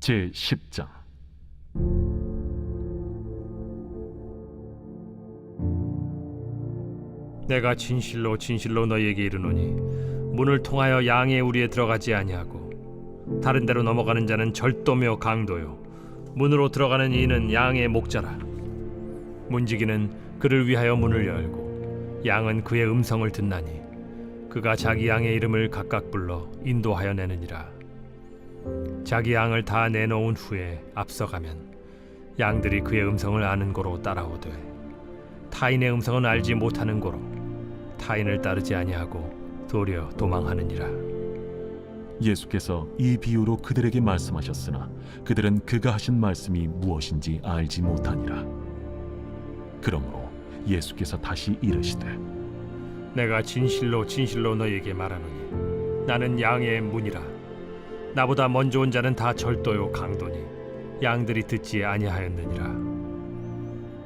제10장. 내가 진실로 진실로 너희에게 이르노니 문을 통하여 양의 우리에 들어가지 아니하고 다른 데로 넘어가는 자는 절도며 강도요 문으로 들어가는 이는 양의 목자라. 문지기는 그를 위하여 문을 열고 양은 그의 음성을 듣나니 그가 자기 양의 이름을 각각 불러 인도하여 내느니라. 자기 양을 다 내놓은 후에 앞서가면 양들이 그의 음성을 아는 고로 따라오되 타인의 음성은 알지 못하는 고로 타인을 따르지 아니하고 도리어 도망하느니라. 예수께서 이 비유로 그들에게 말씀하셨으나 그들은 그가 하신 말씀이 무엇인지 알지 못하니라. 그러므로 예수께서 다시 이르시되 내가 진실로 진실로 너희에게 말하노니 나는 양의 문이라. 나보다 먼저 온 자는 다 절도요 강도니 양들이 듣지 아니하였느니라.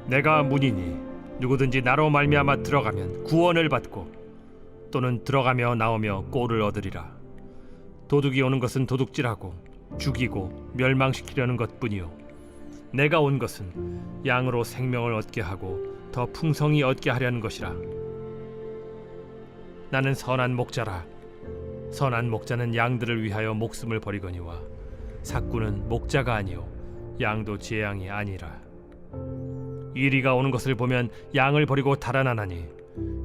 내가 문이니 누구든지 나로 말미암아 들어가면 구원을 받고 또는 들어가며 나오며 꼴을 얻으리라. 도둑이 오는 것은 도둑질하고 죽이고 멸망시키려는 것뿐이요 내가 온 것은 양으로 생명을 얻게 하고 더 풍성히 얻게 하려는 것이라. 나는 선한 목자라. 선한 목자는 양들을 위하여 목숨을 버리거니와 삭구는 목자가 아니요 양도 제 양이 아니라. 이리가 오는 것을 보면 양을 버리고 달아나나니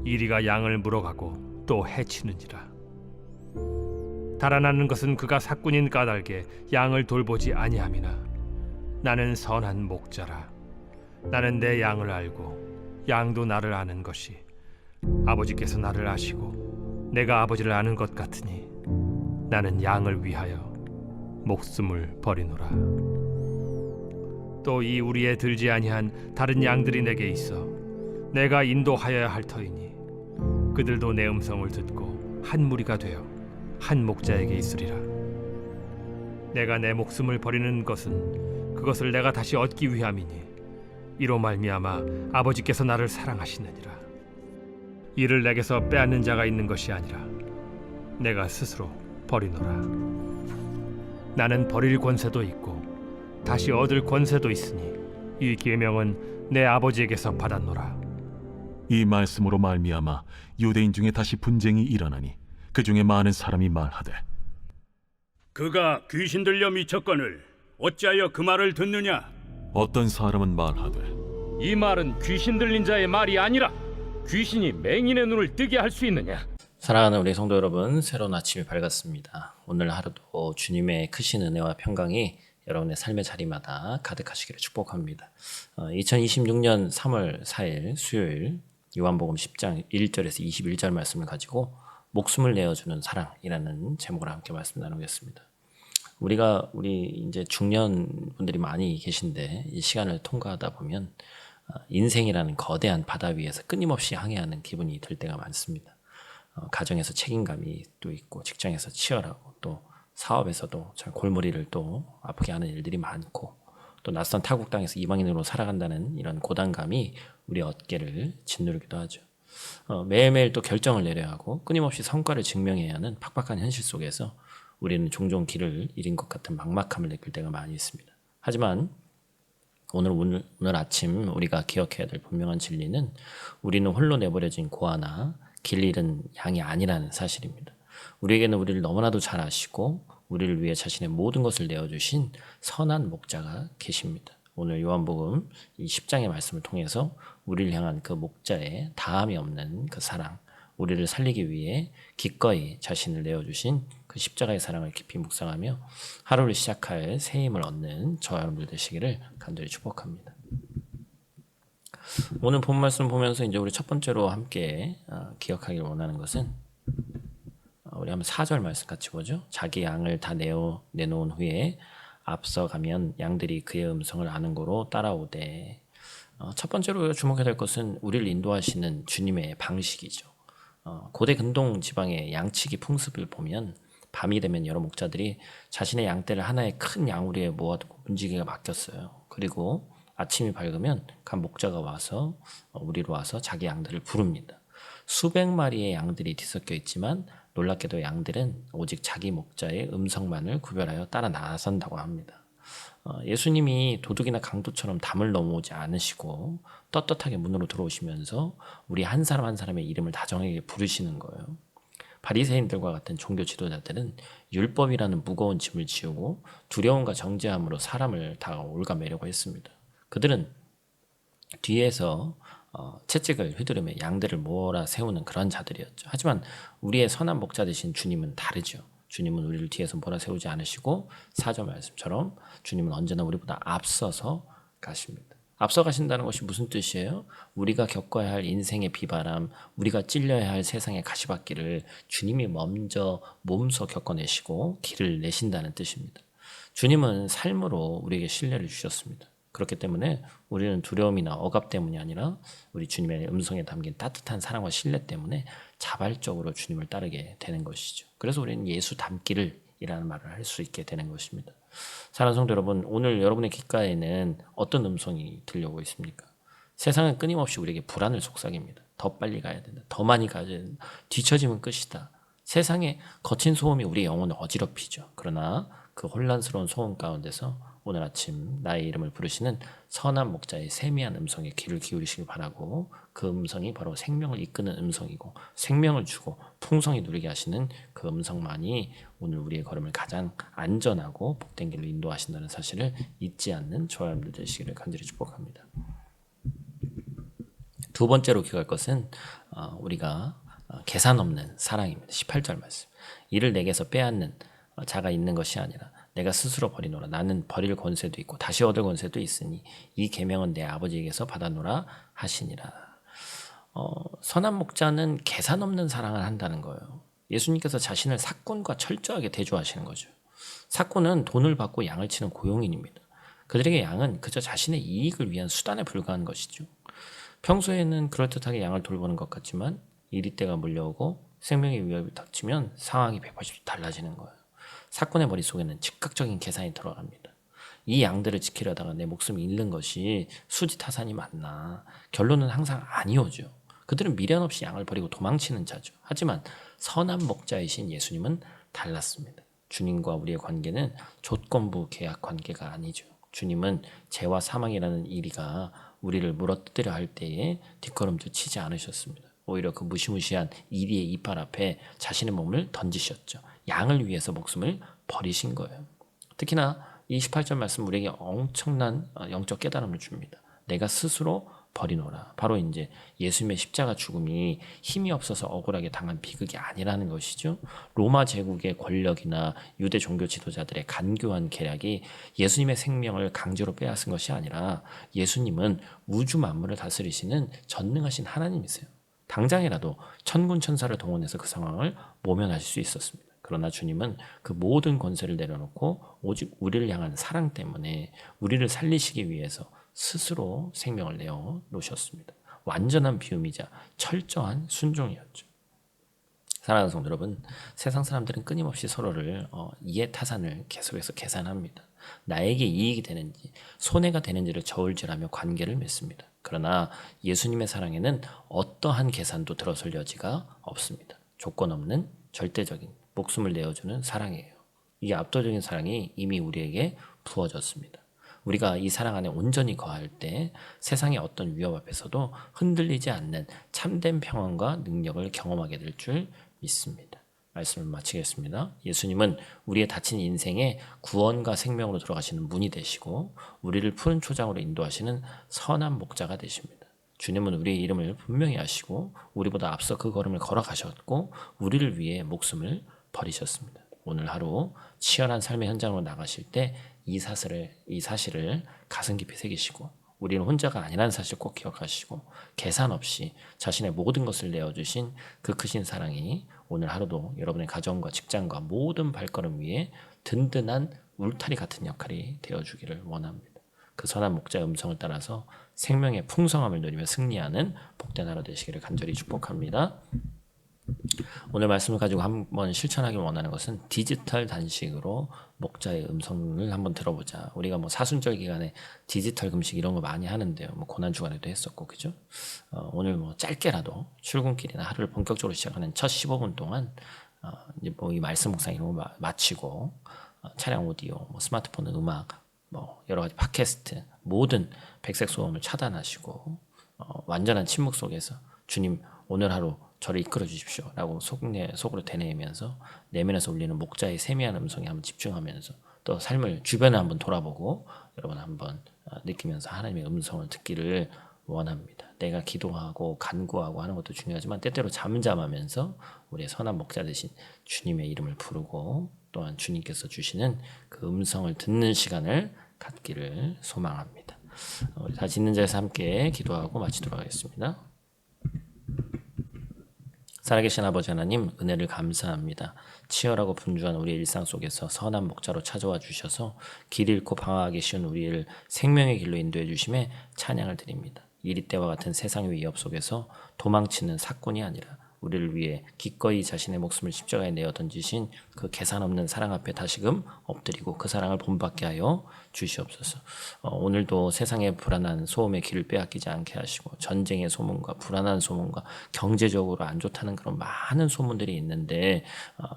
이리가 양을 물어가고 또 해치는지라. 달아나는 것은 그가 삭군인 까닭에 양을 돌보지 아니함이나 나는 선한 목자라. 나는 내 양을 알고 양도 나를 아는 것이 아버지께서 나를 아시고 내가 아버지를 아는 것 같으니 나는 양을 위하여 목숨을 버리노라. 또 이 우리에 들지 아니한 다른 양들이 내게 있어 내가 인도하여야 할 터이니 그들도 내 음성을 듣고 한 무리가 되어 한 목자에게 있으리라. 내가 내 목숨을 버리는 것은 그것을 내가 다시 얻기 위함이니 이로 말미암아 아버지께서 나를 사랑하시느니라. 이를 내게서 빼앗는 자가 있는 것이 아니라 내가 스스로 버리노라. 나는 버릴 권세도 있고 다시 얻을 권세도 있으니 이 계명은 내 아버지에게서 받았노라. 이 말씀으로 말미암아 유대인 중에 다시 분쟁이 일어나니 그 중에 많은 사람이 말하되 그가 귀신 들려 미쳤거늘 어찌하여 그 말을 듣느냐? 어떤 사람은 말하되 이 말은 귀신 들린 자의 말이 아니라 귀신이 맹인의 눈을 뜨게 할 수 있느냐? 사랑하는 우리 성도 여러분, 새로운 아침이 밝았습니다. 오늘 하루도 주님의 크신 은혜와 평강이 여러분의 삶의 자리마다 가득하시기를 축복합니다. 2026년 3월 4일 수요일 요한복음 10장 1절에서 21절 말씀을 가지고 목숨을 내어주는 사랑이라는 제목으로 함께 말씀 나누겠습니다. 우리 이제 중년 분들이 많이 계신데 이 시간을 통과하다 보면 인생이라는 거대한 바다 위에서 끊임없이 항해하는 기분이 들 때가 많습니다. 가정에서 책임감이 또 있고 직장에서 치열하고 또 사업에서도 참 골머리를 또 아프게 하는 일들이 많고 또 낯선 타국 땅에서 이방인으로 살아간다는 이런 고단감이 우리 어깨를 짓누르기도 하죠. 매일매일 또 결정을 내려야 하고 끊임없이 성과를 증명해야 하는 팍팍한 현실 속에서 우리는 종종 길을 잃은 것 같은 막막함을 느낄 때가 많이 있습니다. 하지만 오늘 아침 우리가 기억해야 될 분명한 진리는 우리는 홀로 내버려진 고아나 길 잃은 양이 아니라는 사실입니다. 우리에게는 우리를 너무나도 잘 아시고 우리를 위해 자신의 모든 것을 내어주신 선한 목자가 계십니다. 오늘 요한복음 이 10장의 말씀을 통해서 우리를 향한 그 목자의 다함이 없는 그 사랑, 우리를 살리기 위해 기꺼이 자신을 내어주신 그 십자가의 사랑을 깊이 묵상하며 하루를 시작할 새 힘을 얻는 저와 여러분들 되시기를 간절히 축복합니다. 오늘 본 말씀 보면서 이제 우리 첫 번째로 함께 기억하기를 원하는 것은 우리 한번 4절 말씀 같이 보죠. 자기 양을 다 내놓은 후에 앞서가면 양들이 그의 음성을 아는 고로 따라오되. 첫 번째로 주목해야 될 것은 우리를 인도하시는 주님의 방식이죠. 고대 근동 지방의 양치기 풍습을 보면 밤이 되면 여러 목자들이 자신의 양떼를 하나의 큰 양우리에 모아두고 문지기가 맡겼어요. 그리고 아침이 밝으면 간 목자가 와서 우리로 와서 자기 양들을 부릅니다. 수백 마리의 양들이 뒤섞여 있지만 놀랍게도 양들은 오직 자기 목자의 음성만을 구별하여 따라 나선다고 합니다. 예수님이 도둑이나 강도처럼 담을 넘어오지 않으시고 떳떳하게 문으로 들어오시면서 우리 한 사람 한 사람의 이름을 다정하게 부르시는 거예요. 바리새인들과 같은 종교 지도자들은 율법이라는 무거운 짐을 지우고 두려움과 정죄함으로 사람을 다 올가매려고 했습니다. 그들은 뒤에서 채찍을 휘두르며 양들을 몰아 세우는 그런 자들이었죠. 하지만 우리의 선한 목자 되신 주님은 다르죠. 주님은 우리를 뒤에서 몰아세우지 않으시고 4절 말씀처럼 주님은 언제나 우리보다 앞서서 가십니다. 앞서 가신다는 것이 무슨 뜻이에요? 우리가 겪어야 할 인생의 비바람, 우리가 찔려야 할 세상의 가시밭길을 주님이 먼저 몸소 겪어내시고 길을 내신다는 뜻입니다. 주님은 삶으로 우리에게 신뢰를 주셨습니다. 그렇기 때문에 우리는 두려움이나 억압 때문이 아니라 우리 주님의 음성에 담긴 따뜻한 사랑과 신뢰 때문에 자발적으로 주님을 따르게 되는 것이죠. 그래서 우리는 예수 닮기를 이라는 말을 할 수 있게 되는 것입니다. 사랑하는 성도 여러분, 오늘 여러분의 귓가에는 어떤 음성이 들려오고 있습니까? 세상은 끊임없이 우리에게 불안을 속삭입니다. 더 빨리 가야 된다. 더 많이 가야 된다. 뒤처지면 끝이다. 세상의 거친 소음이 우리의 영혼을 어지럽히죠. 그러나 그 혼란스러운 소음 가운데서 오늘 아침 나의 이름을 부르시는 선한 목자의 세미한 음성에 귀를 기울이시길 바라고, 그 음성이 바로 생명을 이끄는 음성이고 생명을 주고 풍성히 누리게 하시는 그 음성만이 오늘 우리의 걸음을 가장 안전하고 복된 길로 인도하신다는 사실을 잊지 않는 저와 여러분들 되시기를 간절히 축복합니다. 두 번째로 기억할 것은 우리가 계산 없는 사랑입니다. 18절 말씀. 이를 내게서 빼앗는 자가 있는 것이 아니라 내가 스스로 버리노라. 나는 버릴 권세도 있고 다시 얻을 권세도 있으니 이 계명은 내 아버지에게서 받아노라 하시니라. 선한 목자는 계산 없는 사랑을 한다는 거예요. 예수님께서 자신을 삭꾼과 철저하게 대조하시는 거죠. 삭꾼은 돈을 받고 양을 치는 고용인입니다. 그들에게 양은 그저 자신의 이익을 위한 수단에 불과한 것이죠. 평소에는 그럴듯하게 양을 돌보는 것 같지만 이리 때가 몰려오고 생명의 위협이 닥치면 상황이 180도 달라지는 거예요. 삭꾼의 머릿속에는 즉각적인 계산이 들어갑니다. 이 양들을 지키려다가 내 목숨을 잃는 것이 수지타산이 맞나? 결론은 항상 아니오죠. 그들은 미련 없이 양을 버리고 도망치는 자죠. 하지만 선한 목자이신 예수님은 달랐습니다. 주님과 우리의 관계는 조건부 계약 관계가 아니죠. 주님은 죄와 사망이라는 이리가 우리를 물어뜯으려 할 때에 뒷걸음도 치지 않으셨습니다. 오히려 그 무시무시한 이리의 이빨 앞에 자신의 몸을 던지셨죠. 양을 위해서 목숨을 버리신 거예요. 특히나 이 18절 말씀 우리에게 엄청난 영적 깨달음을 줍니다. 내가 스스로 버리노라. 바로 이제 예수님의 십자가 죽음이 힘이 없어서 억울하게 당한 비극이 아니라는 것이죠. 로마 제국의 권력이나 유대 종교 지도자들의 간교한 계략이 예수님의 생명을 강제로 빼앗은 것이 아니라 예수님은 우주 만물을 다스리시는 전능하신 하나님이세요. 당장이라도 천군 천사를 동원해서 그 상황을 모면하실 수 있었습니다. 그러나 주님은 그 모든 권세를 내려놓고 오직 우리를 향한 사랑 때문에 우리를 살리시기 위해서 스스로 생명을 내어 놓으셨습니다. 완전한 비움이자 철저한 순종이었죠. 사랑하는 성도 여러분, 세상 사람들은 끊임없이 서로를 이해타산을 계속해서 계산합니다. 나에게 이익이 되는지 손해가 되는지를 저울질하며 관계를 맺습니다. 그러나 예수님의 사랑에는 어떠한 계산도 들어설 여지가 없습니다. 조건 없는 절대적인 목숨을 내어주는 사랑이에요. 이 압도적인 사랑이 이미 우리에게 부어졌습니다. 우리가 이 사랑 안에 온전히 거할 때 세상의 어떤 위협 앞에서도 흔들리지 않는 참된 평안과 능력을 경험하게 될 줄 믿습니다. 말씀을 마치겠습니다. 예수님은 우리의 닫힌 인생에 구원과 생명으로 들어가시는 문이 되시고 우리를 푸른 초장으로 인도하시는 선한 목자가 되십니다. 주님은 우리의 이름을 분명히 아시고 우리보다 앞서 그 걸음을 걸어가셨고 우리를 위해 목숨을 버리셨습니다. 오늘 하루 치열한 삶의 현장으로 나가실 때 이 사실을 가슴 깊이 새기시고 우리는 혼자가 아니라는 사실 꼭 기억하시고 계산 없이 자신의 모든 것을 내어주신 그 크신 사랑이 오늘 하루도 여러분의 가정과 직장과 모든 발걸음 위에 든든한 울타리 같은 역할이 되어주기를 원합니다. 그 선한 목자의 음성을 따라서 생명의 풍성함을 누리며 승리하는 복된 하루 되시기를 간절히 축복합니다. 오늘 말씀을 가지고 한번 실천하길 원하는 것은 디지털 단식으로 목자의 음성을 한번 들어보자. 우리가 뭐 사순절 기간에 디지털 금식 이런 거 많이 하는데요. 뭐 고난 주간에도 했었고, 그죠? 오늘 뭐 짧게라도 출근길이나 하루를 본격적으로 시작하는 첫 15분 동안 이제 뭐 이 말씀 묵상 이런 거 마치고 차량 오디오, 뭐 스마트폰 음악 뭐 여러 가지 팟캐스트 모든 백색 소음을 차단하시고 완전한 침묵 속에서 주님 오늘 하루 저를 이끌어 주십시오라고 속으로 되뇌이면서 내면에서 울리는 목자의 세미한 음성에 한번 집중하면서 또 삶을 주변에 한번 돌아보고 여러분 한번 느끼면서 하나님의 음성을 듣기를 원합니다. 내가 기도하고 간구하고 하는 것도 중요하지만 때때로 잠잠하면서 우리의 선한 목자 되신 주님의 이름을 부르고 또한 주님께서 주시는 그 음성을 듣는 시간을 갖기를 소망합니다. 우리 다시 있는 자리에서 함께 기도하고 마치도록 하겠습니다. 살아계신 아버지 하나님, 은혜를 감사합니다. 치열하고 분주한 우리의 일상 속에서 선한 목자로 찾아와 주셔서 길 잃고 방황하기 쉬운 우리를 생명의 길로 인도해 주심에 찬양을 드립니다. 이리 때와 같은 세상의 위협 속에서 도망치는 사건이 아니라 우리를 위해 기꺼이 자신의 목숨을 십자가에 내어 던지신 그 계산 없는 사랑 앞에 다시금 엎드리고 그 사랑을 본받게 하여 주시옵소서. 오늘도 세상의 불안한 소음의 길을 빼앗기지 않게 하시고 전쟁의 소문과 불안한 소문과 경제적으로 안 좋다는 그런 많은 소문들이 있는데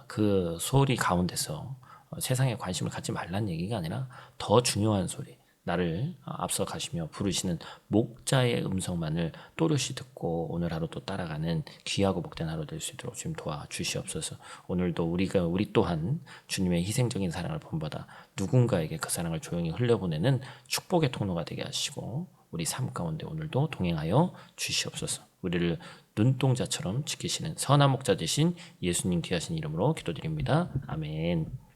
그 소리 가운데서 세상에 관심을 갖지 말란 얘기가 아니라 더 중요한 소리, 나를 앞서 가시며 부르시는 목자의 음성만을 또렷이 듣고 오늘 하루 또 따라가는 귀하고 복된 하루 될 수 있도록 주님 도와주시옵소서. 오늘도 우리 또한 주님의 희생적인 사랑을 본받아 누군가에게 그 사랑을 조용히 흘려보내는 축복의 통로가 되게 하시고 우리 삶 가운데 오늘도 동행하여 주시옵소서. 우리를 눈동자처럼 지키시는 선한 목자 되신 예수님 귀하신 이름으로 기도드립니다. 아멘.